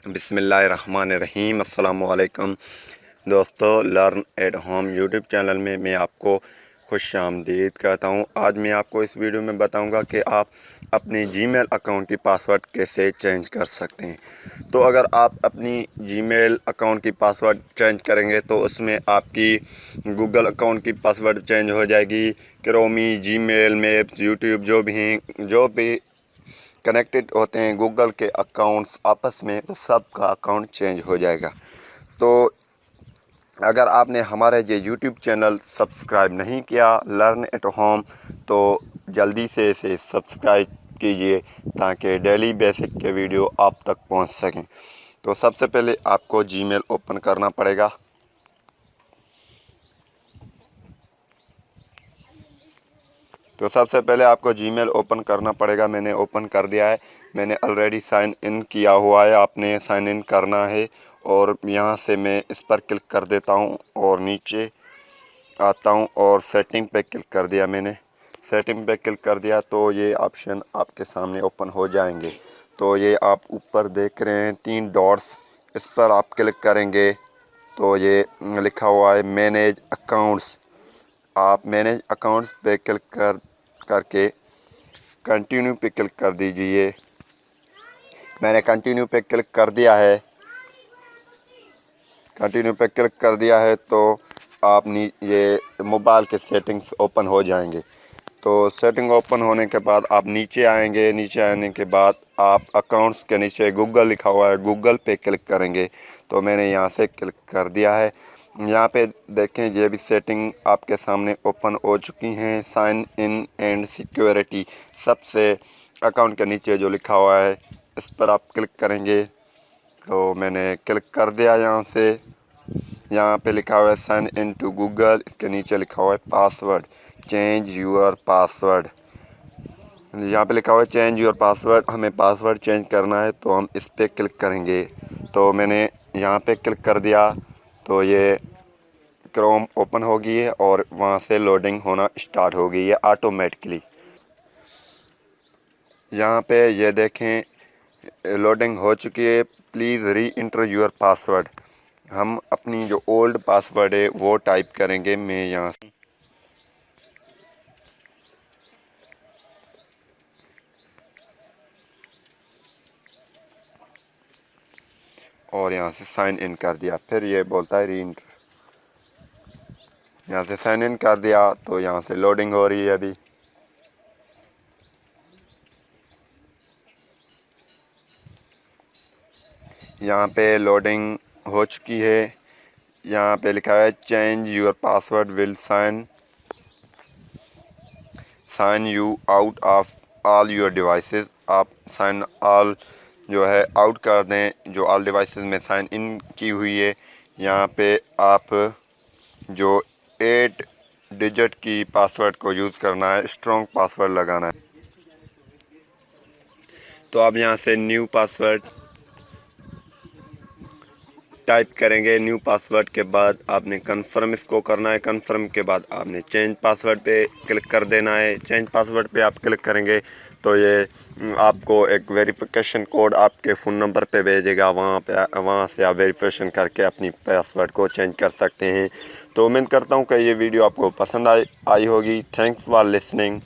बिस्मिल्लाहिर्रहमानिर्रहीम। अस्सलामु अलैकुम दोस्तों, learn at home YouTube channel में मैं आपको खुश आमदीद कहता हूँ। आज मैं आपको इस वीडियो में बताऊँगा कि आप अपने जीमेल अकाउंट की पासवर्ड कैसे चेंज कर सकते हैं। तो अगर आप अपनी जीमेल अकाउंट की पासवर्ड चेंज करेंगे तो उसमें आपकी गूगल अकाउंट की पासवर्ड चेंज हो जाएगी। क्रोमी, जीमेल, मैप्स, यूट्यूब जो भी कनेक्टेड होते हैं गूगल के अकाउंट्स आपस में, तो सब का अकाउंट चेंज हो जाएगा। तो अगर आपने हमारा ये यूट्यूब चैनल सब्सक्राइब नहीं किया लर्न एट होम, तो जल्दी से इसे सब्सक्राइब कीजिए ताकि डेली बेसिक के वीडियो आप तक पहुंच सकें। तो सबसे पहले आपको जीमेल ओपन करना पड़ेगा। जीमेल ओपन करना पड़ेगा। मैंने ओपन कर दिया है। मैंने ऑलरेडी साइन इन किया हुआ है, आपने साइन इन करना है। और यहाँ से मैं इस पर क्लिक कर देता हूँ और नीचे आता हूँ और सेटिंग पे क्लिक कर दिया। मैंने सेटिंग पे क्लिक कर दिया तो ये ऑप्शन आपके सामने ओपन हो जाएंगे। तो ये आप ऊपर देख रहे हैं 3 डॉट्स, इस पर आप क्लिक करेंगे तो ये लिखा हुआ है मैनेज अकाउंट्स। आप मैनेज अकाउंट्स पे क्लिक करके कंटिन्यू पे क्लिक कर दीजिए। मैंने कंटिन्यू पे क्लिक कर दिया है। तो आप ये मोबाइल के सेटिंग्स ओपन हो जाएंगे। तो सेटिंग ओपन होने के बाद आप नीचे आएंगे। नीचे आने के बाद आप अकाउंट्स के नीचे गूगल लिखा हुआ है, गूगल पे क्लिक करेंगे। तो मैंने यहाँ से क्लिक कर दिया है। यहाँ पे देखें, ये भी सेटिंग आपके सामने ओपन हो चुकी हैं। साइन इन एंड सिक्योरिटी सबसे अकाउंट के नीचे जो लिखा हुआ है, इस पर आप क्लिक करेंगे। तो मैंने क्लिक कर दिया। यहाँ पे लिखा हुआ है साइन इन टू गूगल, इसके नीचे लिखा हुआ है पासवर्ड, चेंज यूर पासवर्ड। यहाँ पे लिखा हुआ है चेंज यूर पासवर्ड, हमें पासवर्ड चेंज करना है तो हम इस पर क्लिक करेंगे। तो मैंने यहाँ पे क्लिक कर दिया तो ये क्रोम ओपन हो गई है और वहाँ से लोडिंग होना स्टार्ट हो गई है ऑटोमेटिकली। यहाँ पे ये देखें लोडिंग हो चुकी है। प्लीज़ री इंटर यूर पासवर्ड। हम अपनी जो ओल्ड पासवर्ड है वो टाइप करेंगे। मैं यहाँ और यहाँ से साइन इन कर दिया। फिर ये बोलता है री इंटर। यहाँ से साइन इन कर दिया तो यहाँ से लोडिंग हो रही है अभी। यहाँ पे लोडिंग हो चुकी है। यहाँ पे लिखा है change your password will sign you out of all your devices. आप साइन ऑल जो है आउट कर दें, जो ऑल डिवाइसेस में साइन इन की हुई है। यहाँ पे आप जो 8 डिजिट की पासवर्ड को यूज़ करना है, स्ट्रॉन्ग पासवर्ड लगाना है। तो आप यहाँ से न्यू पासवर्ड टाइप करेंगे। न्यू पासवर्ड के बाद आपने कंफर्म इसको करना है। कंफर्म के बाद आपने चेंज पासवर्ड पे क्लिक कर देना है। चेंज पासवर्ड पे आप क्लिक करेंगे तो ये आपको एक वेरिफिकेशन कोड आपके फ़ोन नंबर पे भेजेगा। वहाँ से आप वेरिफिकेशन करके अपनी पासवर्ड को चेंज कर सकते हैं। तो उम्मीद करता हूँ कि ये वीडियो आपको पसंद आई होगी। Thanks for listening.